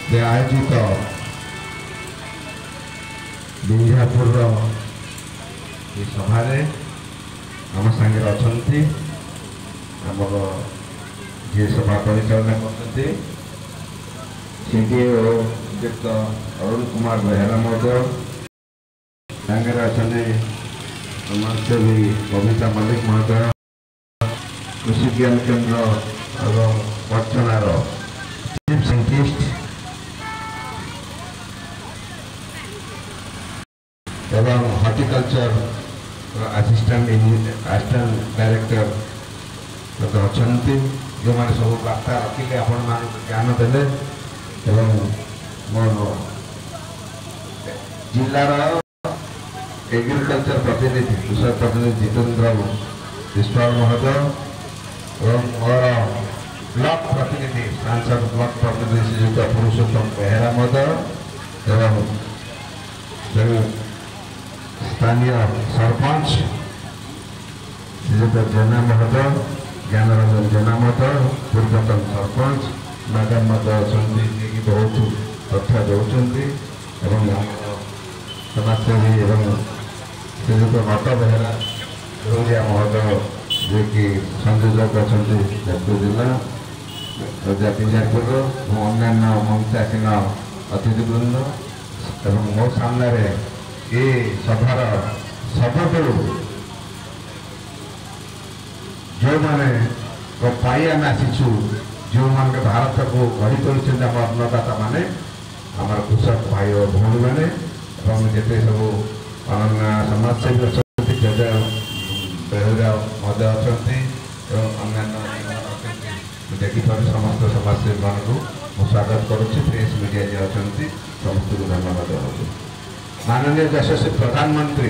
आयोजित विंध्यापुर सभा आम सांगे अच्छा आमर जी सभा परिचालना करते अरुण कुमार बेहरा महोदय सांगे अच्छा समाजसेवी बबीता मल्लिक महोदय कृषि ज्ञान केन्द्र और वर्चनार चीफ साइंटिस्ट एवं हॉर्टिकल्चर असिस्टेंट डायरेक्टर अच्छा जो मैंने सब वार्ता रखिले आपण मान ज्ञान देले एवं मोर जिलार एग्रीकल्चर प्रतिनिधि कृषक प्रतिनिधि जितेंद्र विश्वाल महोदय एवं मोर ब्लॉक प्रतिनिधि सांसद ब्लॉक प्रतिनिधि श्रीयुक्त पुरुषोत्तम बेहरा महोदय एवं स्थानीय सरपंच श्रीयुक्त जेना महोदय ज्ञानरंजन जेना महोदय पूर्वतन सरपंच मैडम अच्छा बहुत तथ्य दौरान समाजसेवी एवं श्रीयुक्त नट बेहरा गौरिया महोदय जे कि संयोजक अच्छा जाजपुर जिला विंध्यापुर अन्य मंचासीन अतिथिवृंद एवं मो सामने ये सभार सबुठू जो मैंने पाई आम आसीचु जो मान भारत को गढ़ी तोड़ अन्नदाता माने आमर कृषक भाई और भौणी मैंने जिते सब अनन्य समाजसेवी अच्छा बेहरा महोदय अच्छा अन्य देखिए समस्त समाजसेवी मानू स्वागत करुच्ची प्रेस मीडिया जी अच्छा समस्त को धन्यवाद देव माननीय यशस्वी प्रधानमंत्री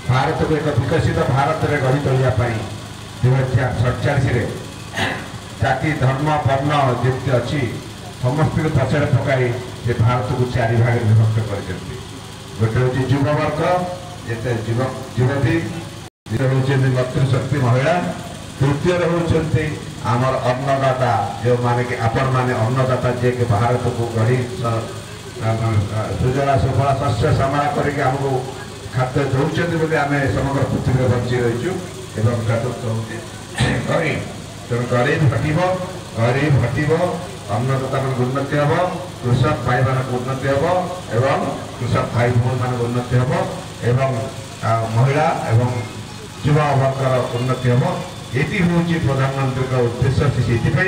भारत को एक विकसित भारत में गढ़ी तोड़ापी 2047 जाति धर्म वर्ण जमी अच्छी समस्त को पचड़े पकाई से भारत को चारि भाग विभक्त कर गोटे हूँ युववर्ग जिते युवती हूँ मातृशक्ति महिला तृतीय हूँ आमर अन्नदाता जो माने कि आपण माने अन्नदाता जे कि भारत को गढ़ी सुजला सुफला शस्य सामना करके आमको खाद्य दौरान बोले आम समग्र पृथ्वी बंची रहीचु एवं चतुर्थ हूँ गरीब तेणु गरीब हटब अन्नदाता मान उन्नति हम कृषक भाई मान उन्नति हम एवं कृषक भाई भौणी मान उन्नति हम एवं महिला एवं युवा वर्गर उन्नति हम ये हूँ प्रधानमंत्री उद्देश्य से